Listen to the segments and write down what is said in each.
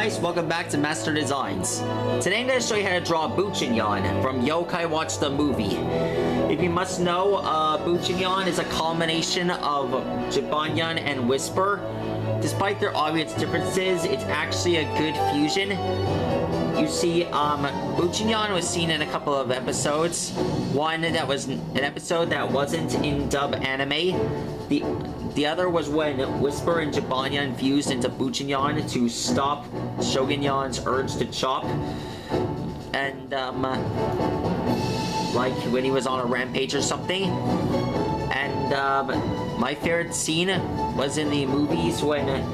guys, welcome back to Master Designs. Today I'm going to show you how to draw buchinyan from Yokai Watch the movie. If you must know, buchinyan is a combination of buchinyan and whisper. Despite their obvious differences, it's actually a good fusion. You see, buchinyan was seen in a couple of episodes. One that was an episode that wasn't in dub anime. The other was when Whisper and Jibanyan fused into buchinyan to stop Shogunyan's urge to chop. And, like when he was on a rampage or something. And, my favorite scene was in the movies when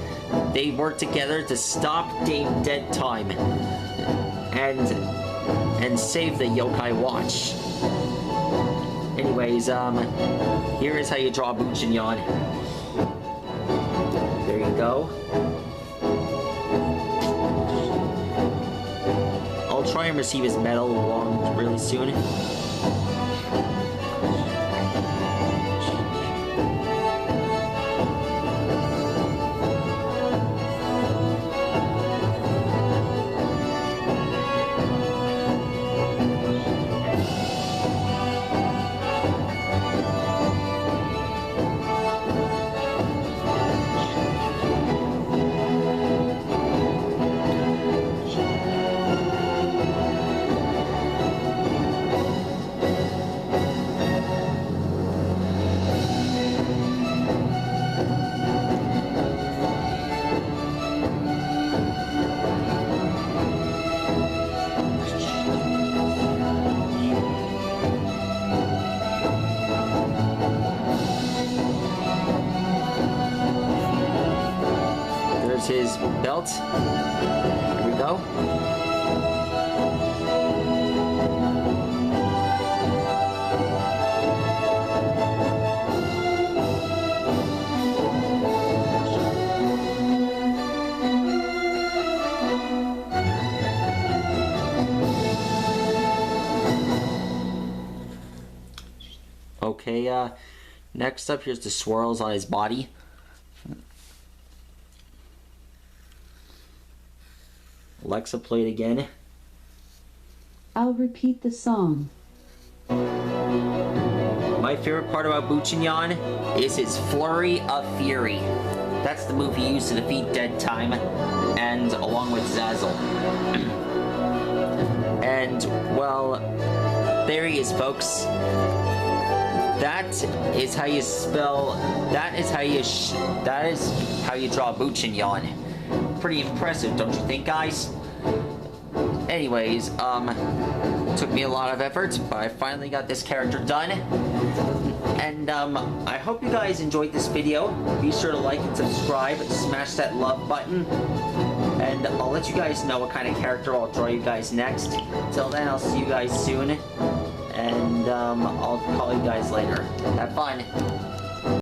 they worked together to stop Dame Dead Time and save the Yokai Watch. Anyways, here is how you draw buchinyan. There you go. I'll try and receive his medal along really soon. His belt. Here we go. Okay, next up, here's the swirls on his body. Alexa, play it again. I'll repeat the song. My favorite part about buchinyan is his flurry of fury. That's the move he used to defeat Dead Time, and along with Zazzle. And, well, there he is, folks. That is how you spell. That is how you draw buchinyan. Pretty impressive, don't you think, guys? Anyways, took me a lot of effort, but I finally got this character done. And, I hope you guys enjoyed this video. Be sure to like and subscribe, smash that love button, and I'll let you guys know what kind of character I'll draw you guys next. Till then, I'll see you guys soon, and, I'll call you guys later. Have fun!